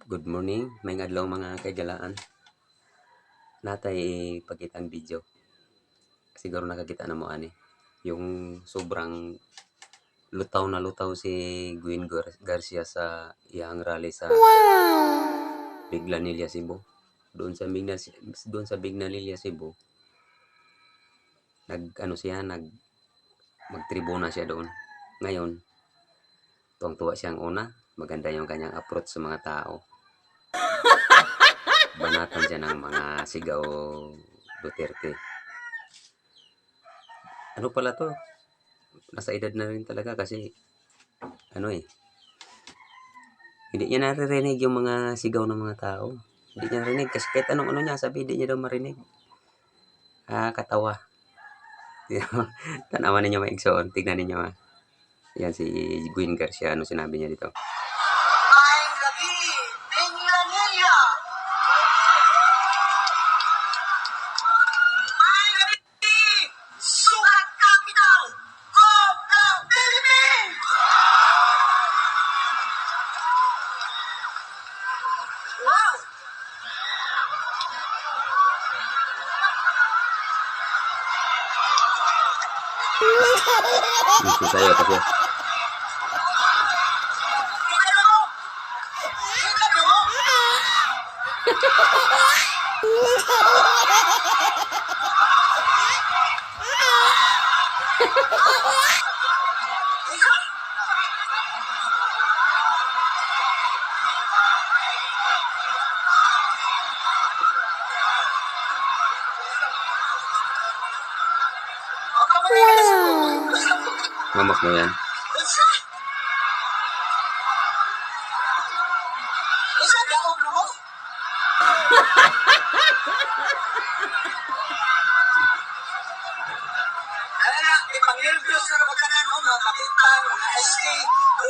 Good morning, may adlaw mga kaigalaan. Natay pagkitang video. Siguro nakakita na mo ani. Yung sobrang lutaw si Gwen Garcia sa iyang rally sa Biglanilla, Cebu. Doon sa Biglanilla, Cebu. Magtribuna siya doon. Ngayon, tuwang-tuwa siyang una. Maganda yung kanyang approach sa mga tao. Banatan siya ng mga sigaw Duterte. Ano pala to? Nasa edad na rin talaga kasi hindi niya naririnig yung mga sigaw ng mga tao. Hindi niya narinig kasi kahit anong niya sabi, hindi niya daw marinig. Katawa. Tanawan ninyo maigsoon. Tignan ninyo ha. Yan si Gwen Garcia. Ano sinabi niya dito? Maayong gabi, Biglanilla! Maayong gabi, sugat capital of the Philippines! Wow! Sasayaw kasi. Mamak mo yan. Isa daog na mo? Ala, ipang-nervyos na kapagkanan mo, mga kapitan, mga SK,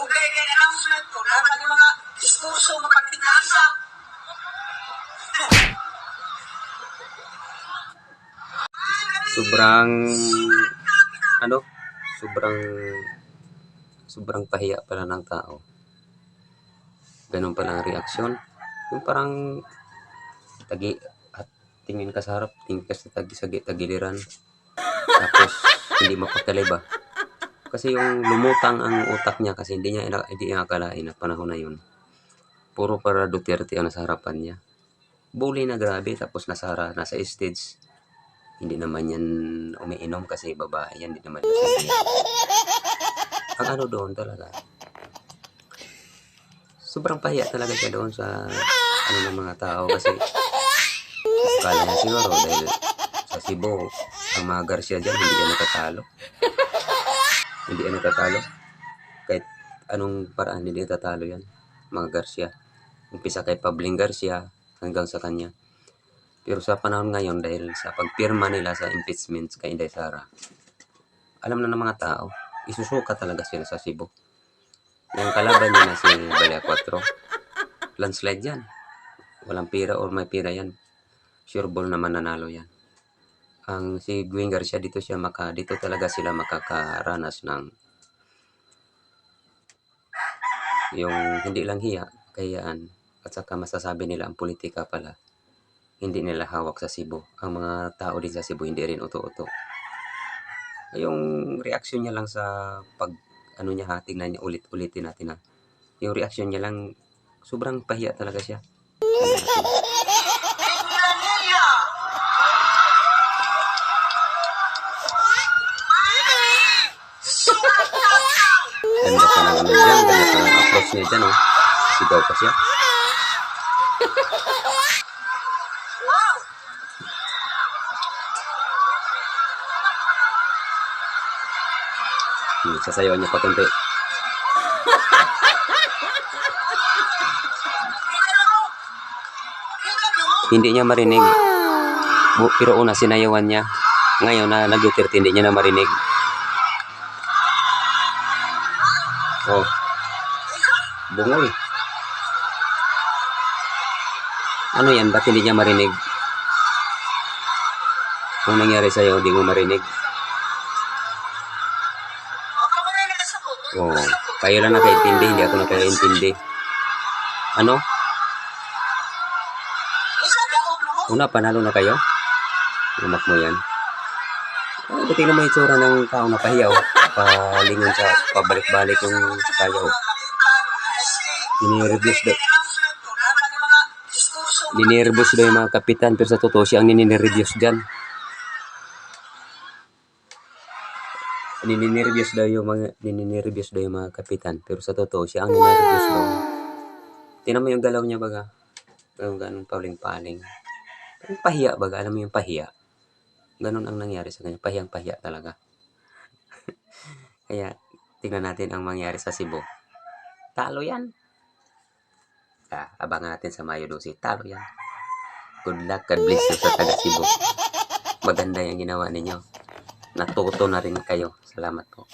ugay kay announcement ko, naman yung mga diskurso, mga pagtinasa. Sobrang pahiya pala ng tao. Ganun pala ang reaksyon. Yung parang tingin ka sa harap, tingin ka sa tagiliran. Tapos hindi mapakali ba? Kasi yung lumutang ang utak niya kasi hindi niya akalain na panahon na yun. Puro para Duterte ang nasa harapan niya. Bully na grabe tapos nasa stage. Hindi naman yan umiinom kasi babae yan, hindi naman yan. Ang ano doon talaga. Sobrang pahiya talaga siya doon sa ng mga tao kasi kala niya siguro dahil sa Cebu, ang mga Garcia dyan hindi yan natatalo. Hindi yan natatalo. Kahit anong paraan hindi natatalo yan, mga Garcia. Umpisa kay Pabling Garcia hanggang sa kanya. Pero sa panahon ngayon dahil sa pagpirma nila sa impeachment kay Inday Sara, alam na ng mga tao, isusuka talaga sila sa Cebu. Yung kalaban niya na si Balea 4, landslide yan. Walang pira or may pira yan. Sure ball naman nanalo yan. Ang si Gwen Garcia dito talaga sila makakaranas ng yung hindi lang hiya, kayaan, at saka masasabi nila ang politika pala hindi nila hawak sa Cebu. Ang mga tao din sa Cebu hindi rin uto-uto. Yung reaksyon niya lang sa niya tingnan niya ulitin natin ha. Yung reaksyon niya lang sobrang pahiya talaga siya. Biglanilla! Sugat capital! Ganda pa ng ganda pa ng approach niya dyan oh. Sigaw pa siya. Wow! Sasayawan niya pa konti. Hindi niya marinig. Pero una sinayawan niya. Ngayon na nag-Duterte hindi niya na marinig. Oh. Bungoy. Ano yan? Ba't hindi niya marinig? Kung nangyari sa'yo, hindi mo marinig. Oh, kayo lang nakaintindi, hindi ako nakaintindi. Ano? Una, panalo na kayo. Anak mo yan. Ay, buti naman yung itsura ng tao na pahiyaw. Palingon sa pabalik-balik yung sayaw. Ninerbus daw. Ninerbus daw yung mga kapitan. Pero sa totoo, siya ang ninerbus dyan. Ninerbus daw yung mga kapitan. Pero sa totoo, siya ang ninerbus daw. Tingnan mo yung galaw niya baga. Ganun paling-paling. Yung pahiya baga. Alam mo yung pahiya. Ganun ang nangyari sa kanya. Pahiyang-pahiya talaga. Kaya, tingnan natin ang mangyari sa Cebu. Talo yan. Abangan natin sa Mayo 12. Talo yan. Good luck. God bless you sa taga Cebu. Maganda yung ginawa ninyo. Natuto na rin kayo. Salamat po.